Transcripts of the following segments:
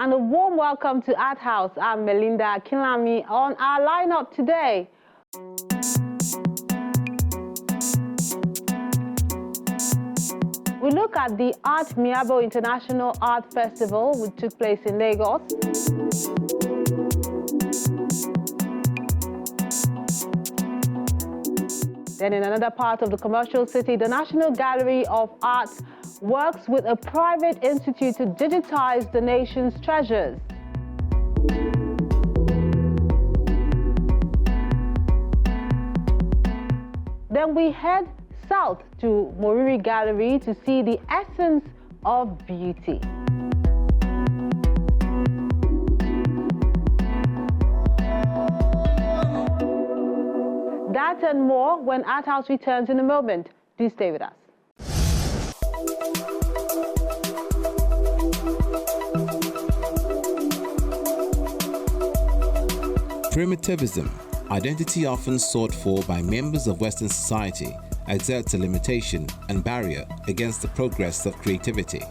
And a warm welcome to Art House. I'm Melinda Kinlami. On our lineup today, we look at the Artmiabo International Art Festival, which took place in Lagos. Then in another part of the commercial city, the National Gallery of Art works with a private institute to digitize the nation's treasures. Then we head south to Moriri Gallery to see the essence of beauty. That and more when Art House returns in a moment. Do stay with us. Primitivism, identity often sought for by members of Western society, exerts a limitation and barrier against the progress of creativity.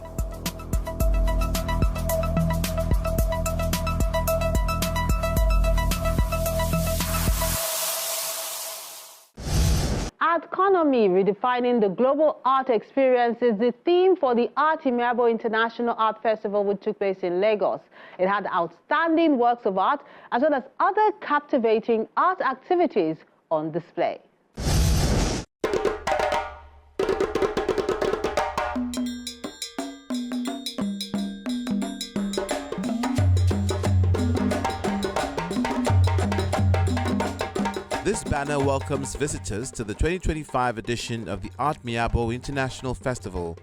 Artconomy, redefining the global art experience, is the theme for the Artmiabo International Art Festival, which took place in Lagos. It had outstanding works of art as well as other captivating art activities on display. This banner welcomes visitors to the 2025 edition of the Artmiabo International Festival,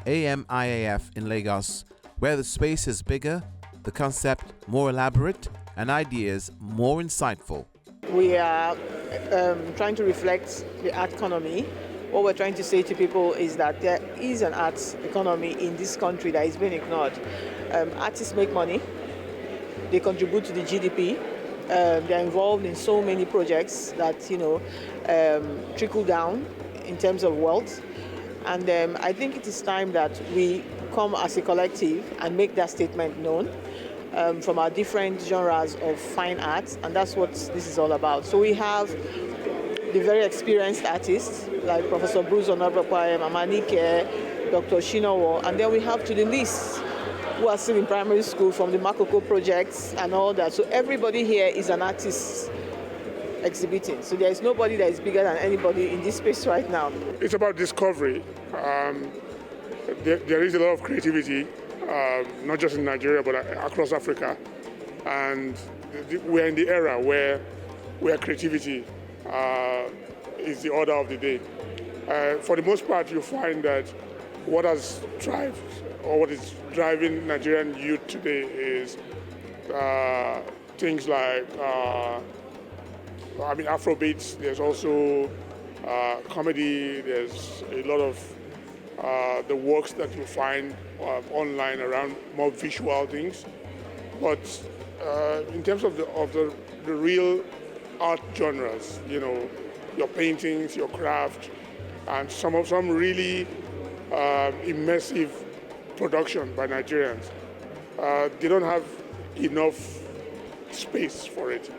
AMIAF in Lagos, where the space is bigger, the concept more elaborate, and ideas more insightful. We are trying to reflect the art economy. What we're trying to say to people is that there is an art economy in this country that is being ignored. Artists make money, they contribute to the GDP. They're involved in so many projects that trickle down in terms of wealth, and I think it is time that we come as a collective and make that statement known from our different genres of fine arts, and that's what this is all about. So we have the very experienced artists like Professor Bruce Onobrekwaye, Mama Nike, Dr. Shinowo, and then we have to the list who are still in primary school from the Makoko projects and all that. So everybody here is an artist exhibiting. So there is nobody that is bigger than anybody in this space right now. It's about discovery. There is a lot of creativity, not just in Nigeria, but across Africa. And we're in the era where creativity is the order of the day. For the most part, you find that what has thrived or what is driving Nigerian youth today is things like, Afrobeats. There's also comedy. There's a lot of the works that you find online around more visual things. But in terms of the real art genres, your paintings, your craft, and some really immersive production by Nigerians. They don't have enough space for it.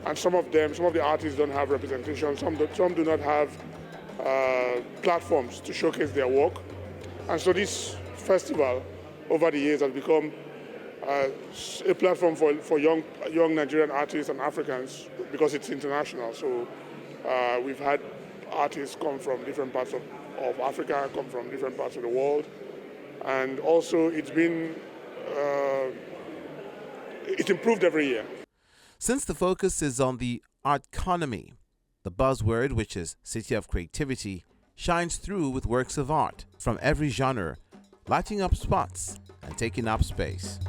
And some of the artists don't have representation. Some do not have platforms to showcase their work. And so this festival over the years has become a platform for young Nigerian artists and Africans because it's international. So we've had artists come from different parts of Africa, come from different parts of the world. And also it's improved every year. Since the focus is on the artconomy, the buzzword, which is City of Creativity, shines through with works of art from every genre, lighting up spots and taking up space.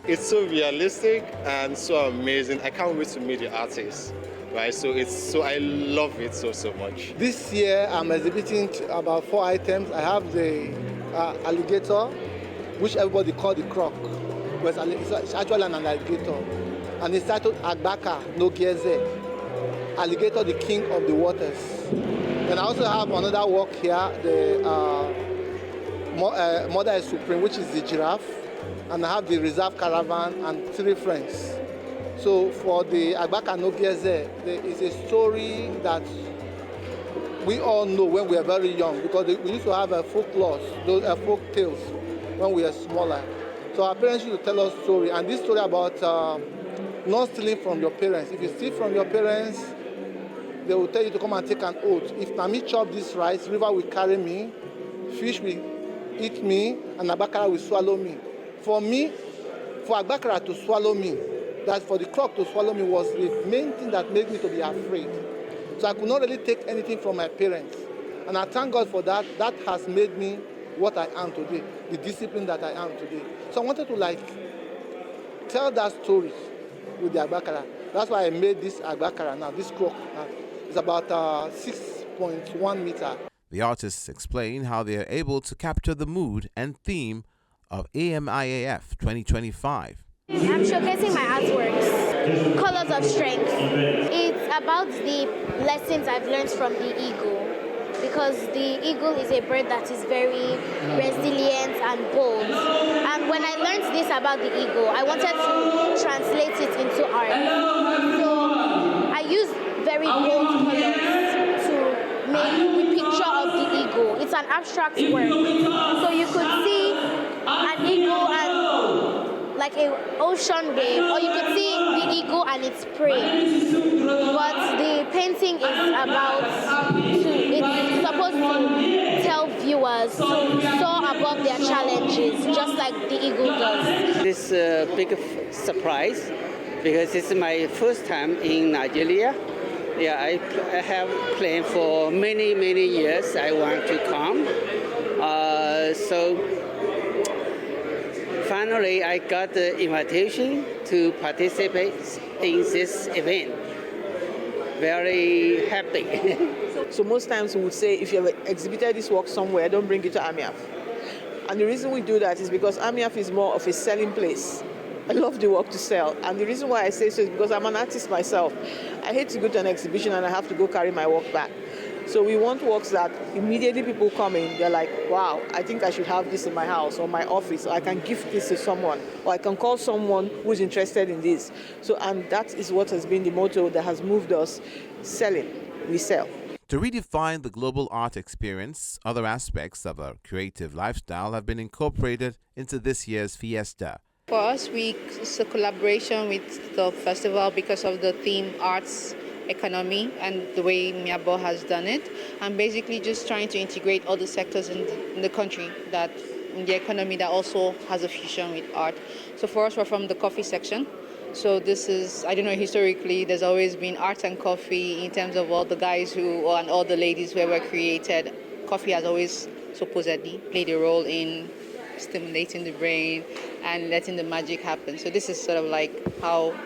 It's so realistic and so amazing. I can't wait to meet the artists. Right, so I love it so much. This year I'm exhibiting about 4 items. I have the alligator, which everybody call the croc, but it's actually an alligator, and it's titled Agbaka no Geze, alligator the king of the waters. Then I also have another work here, the Mother is Supreme, which is the giraffe, and I have the reserve caravan and 3 friends. So for the Agbaka no Geze, there is a story that we all know when we were very young, because we used to have folklore, those folk tales when we were smaller. So our parents used to tell us story, and this story about not stealing from your parents. If you steal from your parents, they will tell you to come and take an oath. If Nami chop this rice, river will carry me, fish will eat me, and Agbakara will swallow me. For Agbakara to swallow me, that for the croc to swallow me was the main thing that made me to be afraid. So I could not really take anything from my parents. And I thank God for that. That has made me what I am today, the discipline that I am today. So I wanted to tell that story with the Agbakara. That's why I made this Agbakara now, this croc. It's about 6.1 meters. The artists explain how they are able to capture the mood and theme of AMIAF 2025. I'm showcasing my artworks, Colors of Strength. It's about the lessons I've learned from the eagle, because the eagle is a bird that is very resilient and bold. And when I learned this about the eagle, I wanted to translate it into art. So I used very bold colors to make the picture of the eagle. It's an abstract work. So you could see an eagle and like an ocean wave, or you could see the eagle and its prey. But the painting is it's supposed to tell viewers to soar above their challenges, just like the eagle does. This is a big surprise because it's my first time in Nigeria. Yeah, I have planned for many years I want to come. So finally, I got the invitation to participate in this event. Very happy. So most times we would say, if you have exhibited this work somewhere, don't bring it to AMIAF. And the reason we do that is because AMIAF is more of a selling place. I love the work to sell. And the reason why I say so is because I'm an artist myself. I hate to go to an exhibition and I have to go carry my work back. So we want works that immediately people come in, they're like, wow, I think I should have this in my house or my office, or I can gift this to someone, or I can call someone who's interested in this. So, and that is what has been the motto that has moved us, selling, we sell. To redefine the global art experience, other aspects of a creative lifestyle have been incorporated into this year's fiesta. For us, it's a collaboration with the festival because of the theme Arts Economy and the way Miabo has done it, and basically just trying to integrate all the sectors in the country that in the economy that also has a fusion with art. So for us, we're from the coffee section. So this is, I don't know, historically, there's always been art and coffee in terms of all the guys and all the ladies who were created. Coffee has always supposedly played a role in stimulating the brain and letting the magic happen. So this is sort of like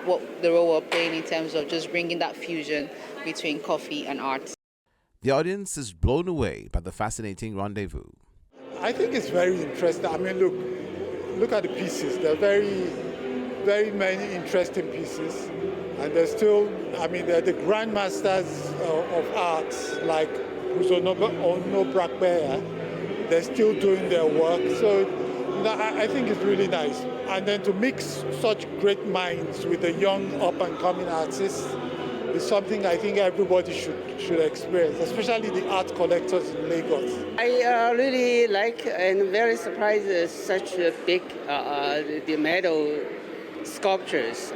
what the role we're playing in terms of just bringing that fusion between coffee and art. The audience is blown away by the fascinating rendezvous. I think it's very interesting. I mean, look at the pieces. There are very many interesting pieces. And there's still, I mean, they're the grandmasters of arts, like Uzono Brakbeya. They're still doing their work. So I think it's really nice. And then to mix such great minds with the young up-and-coming artists is something I think everybody should experience, especially the art collectors in Lagos. I really like and very surprised such a big the metal sculptures.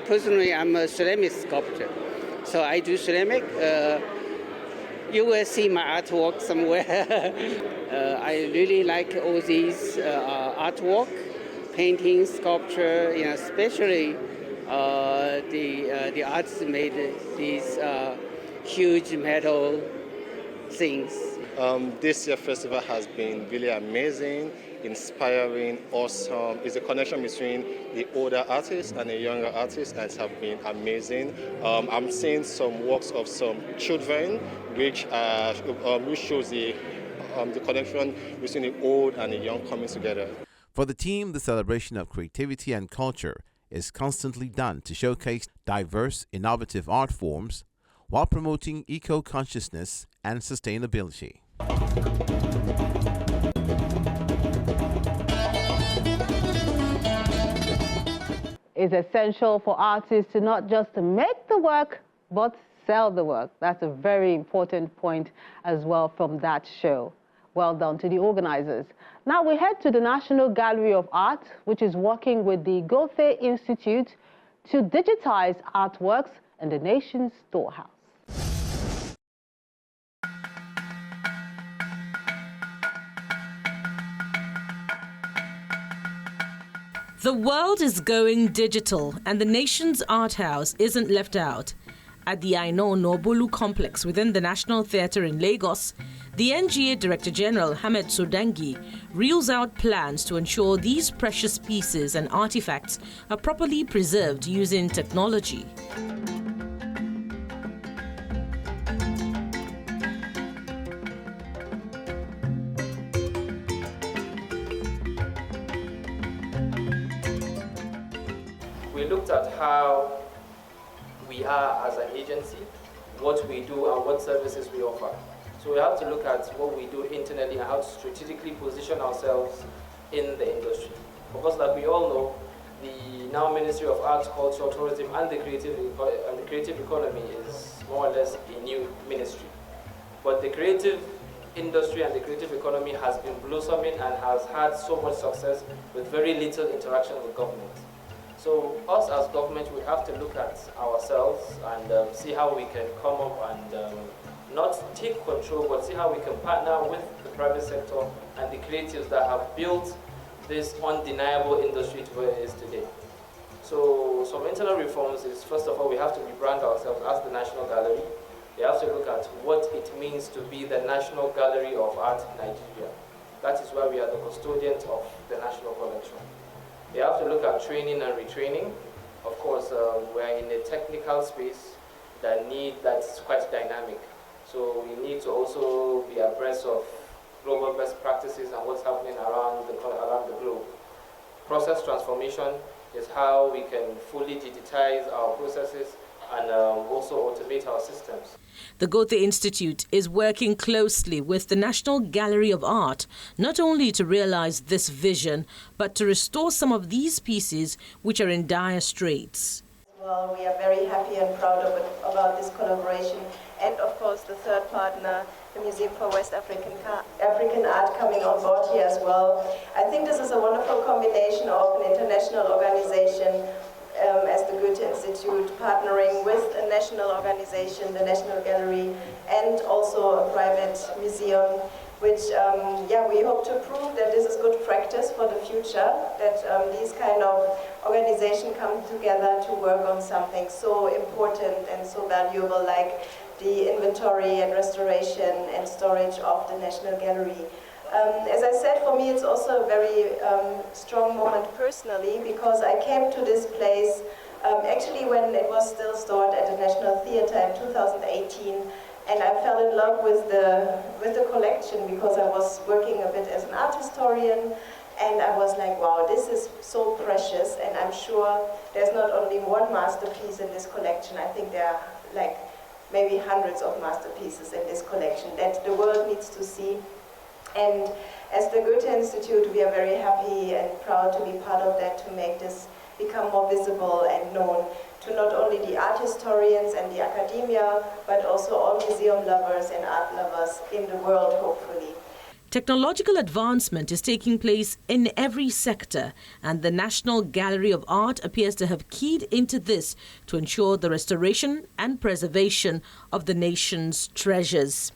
Personally, I'm a ceramic sculptor. So I do ceramic. You will see my artwork somewhere. I really like all these artwork, painting, sculpture, especially the artists made these huge metal things. This year's festival has been really amazing, inspiring, awesome. It's a connection between the older artists and the younger artists that have been amazing. I'm seeing some works of some children, which shows the connection between the old and the young coming together. For the team, the celebration of creativity and culture is constantly done to showcase diverse, innovative art forms while promoting eco-consciousness and sustainability. It's essential for artists to not just make the work, but sell the work. That's a very important point as well from that show. Well done to the organizers. Now we head to the National Gallery of Art, which is working with the Goethe Institute to digitize artworks in the nation's storehouse. The world is going digital, and the nation's art house isn't left out. At the Aino Nobolu complex within the National Theatre in Lagos, the NGA Director General Hamed Sodangi reels out plans to ensure these precious pieces and artifacts are properly preserved using technology. We looked at how we are as an agency, what we do and what services we offer. So we have to look at what we do internally and how to strategically position ourselves in the industry. Because like we all know, the now Ministry of Arts, Culture, Tourism and the creative economy is more or less a new ministry. But the creative industry and the creative economy has been blossoming and has had so much success with very little interaction with government. So us as government, we have to look at ourselves and see how we can come up and not take control, but see how we can partner with the private sector and the creatives that have built this undeniable industry to where it is today. So some internal reforms is, first of all, we have to rebrand ourselves as the National Gallery. We have to look at what it means to be the National Gallery of Art Nigeria. That is why we are the custodians of the national collection. We have to look at training and retraining. Of course, we're in a technical space that's quite dynamic. So we need to also be abreast of global best practices and what's happening around the globe. Process transformation is how we can fully digitize our processes and also automate our systems. The Goethe Institute is working closely with the National Gallery of Art, not only to realize this vision, but to restore some of these pieces which are in dire straits. Well, we are very happy and proud about this collaboration. And of course, the third partner, the Museum for West African Art, coming on board here as well. I think this is a wonderful combination of an international organization as the Goethe Institute, partnering with a national organization, the National Gallery, and also a private museum, which, we hope to prove that this is good practice for the future, that these kind of organizations come together to work on something so important and so valuable like the inventory and restoration and storage of the National Gallery. As I said, for me it's also a very strong moment personally, because I came to this place actually when it was still stored at the National Theatre in 2018, and I fell in love with the collection because I was working a bit as an art historian, and I was like, wow, this is so precious, and I'm sure there's not only one masterpiece in this collection. I think there are like maybe hundreds of masterpieces in this collection that the world needs to see. And as the Goethe Institute, we are very happy and proud to be part of that, to make this become more visible and known to not only the art historians and the academia, but also all museum lovers and art lovers in the world, hopefully. Technological advancement is taking place in every sector, and the National Gallery of Art appears to have keyed into this to ensure the restoration and preservation of the nation's treasures.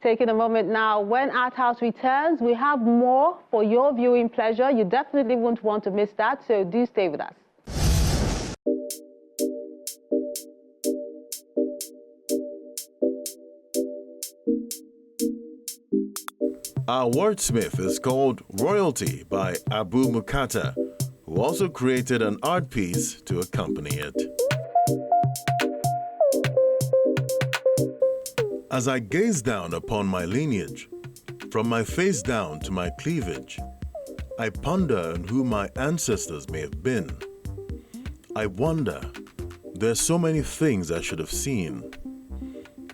Taking a moment now, when Art House returns, we have more for your viewing pleasure. You definitely won't want to miss that, so do stay with us. Our wordsmith is called Royalty by Abu Mukata, who also created an art piece to accompany it. As I gaze down upon my lineage, from my face down to my cleavage, I ponder on who my ancestors may have been. I wonder, there's so many things I should have seen.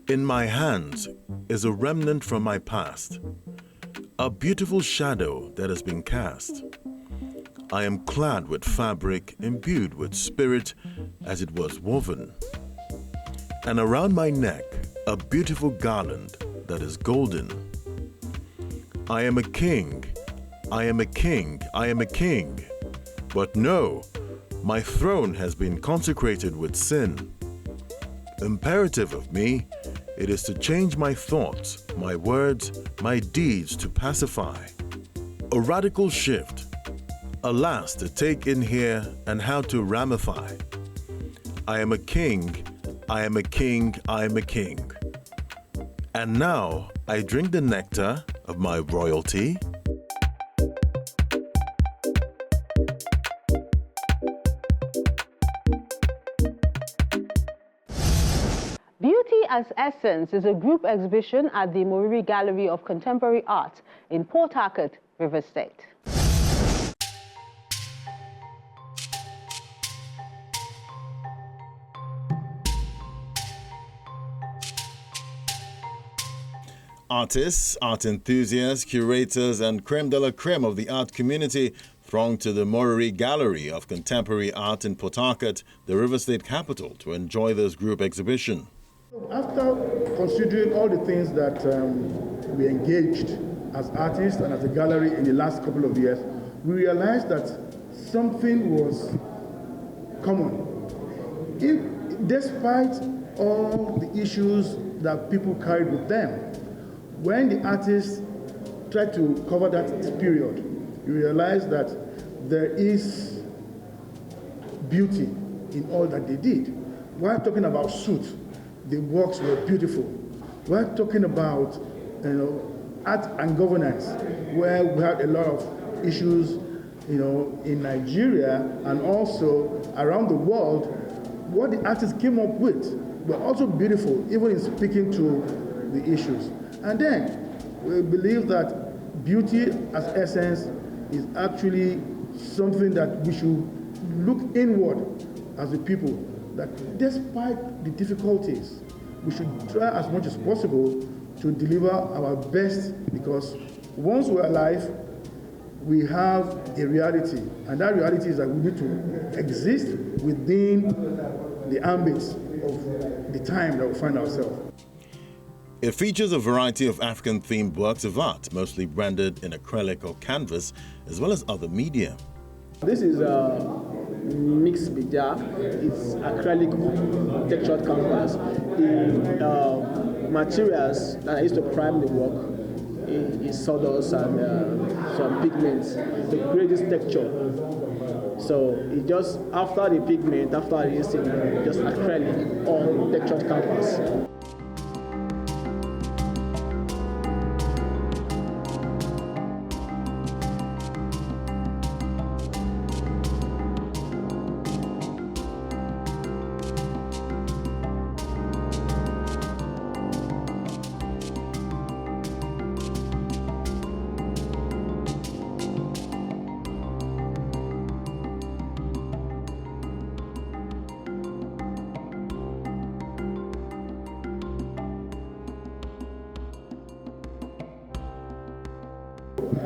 In my hands is a remnant from my past, a beautiful shadow that has been cast. I am clad with fabric imbued with spirit as it was woven, and around my neck a beautiful garland that is golden. I am a king, I am a king, I am a king, but no, my throne has been consecrated with sin. Imperative of me, it is to change my thoughts, my words, my deeds to pacify. A radical shift, alas, to take in here and how to ramify. I am a king, I am a king, I am a king. And now I drink the nectar of my royalty. Beauty as Essence is a group exhibition at the Moriri Gallery of Contemporary Art in Port Harcourt, Rivers State. Artists, art enthusiasts, curators, and creme de la creme of the art community thronged to the Moriri Gallery of Contemporary Art in Port Harcourt, the River State capital, to enjoy this group exhibition. After considering all the things that we engaged as artists and as a gallery in the last couple of years, we realized that something was common. Despite all the issues that people carried with them, when the artists tried to cover that period, you realize that there is beauty in all that they did. While talking about suits, the works were beautiful. We're talking about art and governance, where we had a lot of issues in Nigeria and also around the world. What the artists came up with were also beautiful, even in speaking to the issues. And then we believe that beauty as essence is actually something that we should look inward as a people, that despite the difficulties, we should try as much as possible to deliver our best, because once we're alive, we have a reality, and that reality is that we need to exist within the ambits of the time that we find ourselves. It features a variety of African-themed works of art, mostly branded in acrylic or canvas, as well as other media. This is mixed media. It's acrylic textured canvas. The materials that I used to prime the work is sawdust and some pigments to create this texture. So it just after the pigment, after it's just acrylic on textured canvas.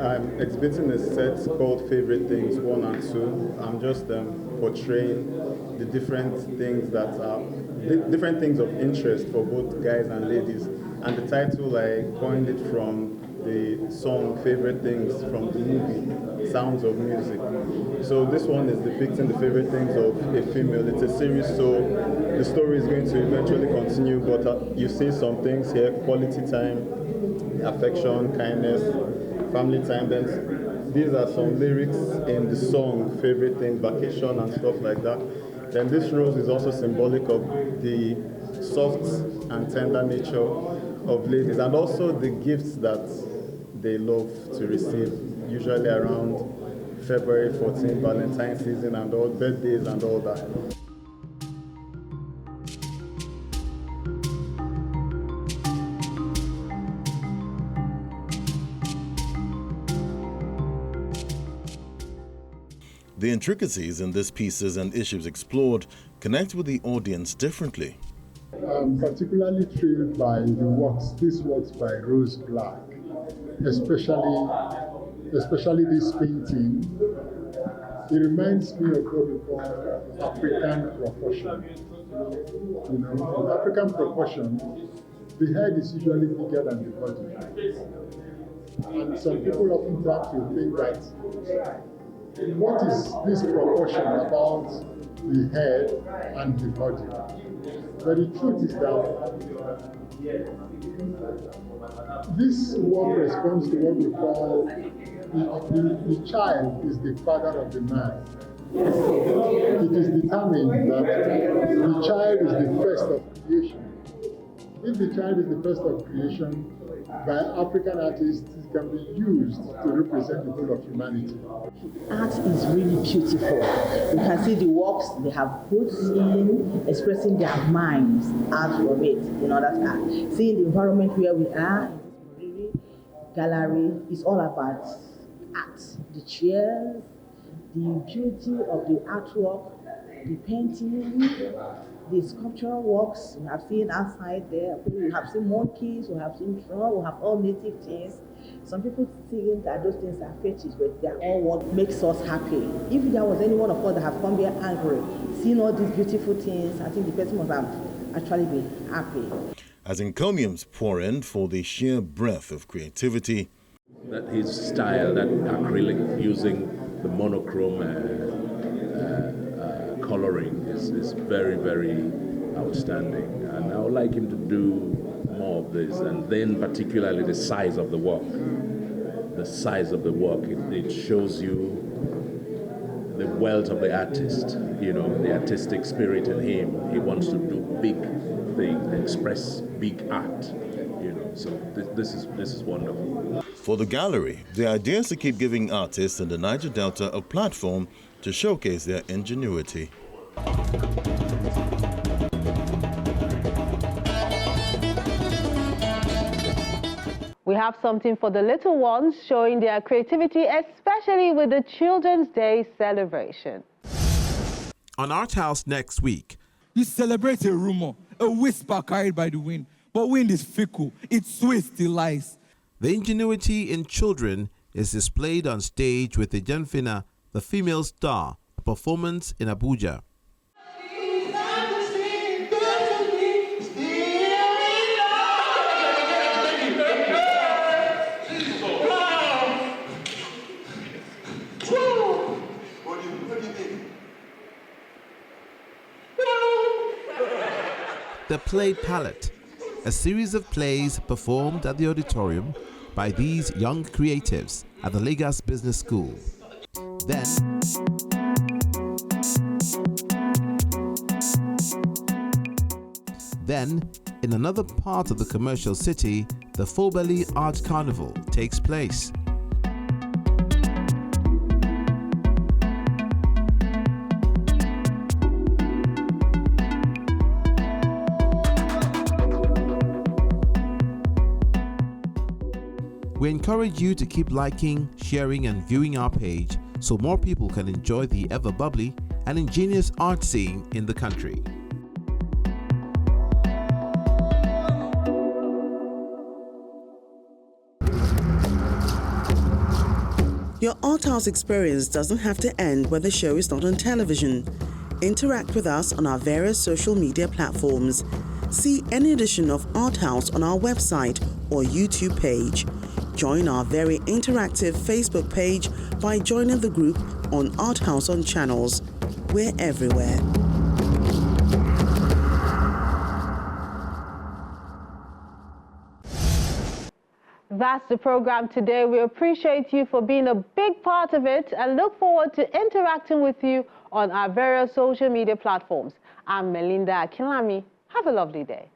I'm exhibiting a set called Favorite Things 1 and 2. I'm just portraying the different things that are different things of interest for both guys and ladies. And the title, I coined it from the song Favorite Things from the movie Sounds of Music. So this one is depicting the favorite things of a female. It's a series, so the story is going to eventually continue, but you see some things here: quality time, affection, kindness, family time. Then these are some lyrics in the song Favorite Things, vacation and stuff like that. Then this rose is also symbolic of the soft and tender nature of ladies, and also the gifts that they love to receive, usually around February 14, Valentine's season and all, birthdays and all that. The intricacies in these pieces and issues explored connect with the audience differently. I'm particularly thrilled by these works by Rose Black, especially this painting. It reminds me of what we call African proportion. You know, in African proportion, the head is usually bigger than the body. And some people often tend to think that, what is this proportion about the head and the body? But the truth is that this work responds to what we call the child is the father of the man. It is determined that the child is the first of creation. If the child is the first of creation, by African artists, it can be used to represent the whole of humanity. Art is really beautiful. You can see the works they have put in, expressing their minds out from it. You know, that's art. Seeing the environment where we are, in this Moriri gallery, is all about art. The chairs, the beauty of the artwork, the painting, the sculptural works we have seen outside there. We have seen monkeys, we have seen drum, we have all native things. Some people think that those things are fetish, but they are all what makes us happy. If there was any one of us that have come here angry, seeing all these beautiful things, I think the person must have actually been happy. As encomiums pour in for the sheer breadth of creativity. That his style, that acrylic using the monochrome coloring is very, very outstanding, and I would like him to do more of this, and then particularly the size of the work. The size of the work, it shows you the wealth of the artist, you know, the artistic spirit in him. He wants to do big things, express big art, you know, so this is wonderful. For the gallery, the idea is to keep giving artists in the Niger Delta a platform to showcase their ingenuity. We have something for the little ones, showing their creativity, especially with the Children's Day celebration. On Art House next week. You celebrate a rumor, a whisper carried by the wind, but wind is fickle, it sways till lies. The ingenuity in children is displayed on stage with Ejemfina, the female star, a performance in Abuja. The Play Palette, a series of plays performed at the auditorium by these young creatives at the Lagos Business School. Then, in another part of the commercial city, the Fobeli Art Carnival takes place. We encourage you to keep liking, sharing and viewing our page so more people can enjoy the ever bubbly and ingenious art scene in the country. Your Art House experience doesn't have to end when the show is not on television. Interact with us on our various social media platforms. See any edition of Art House on our website or YouTube page. Join our very interactive Facebook page by joining the group on Art House on Channels. We're everywhere. That's the program today. We appreciate you for being a big part of it and look forward to interacting with you on our various social media platforms. I'm Melinda Akinlami. Have a lovely day.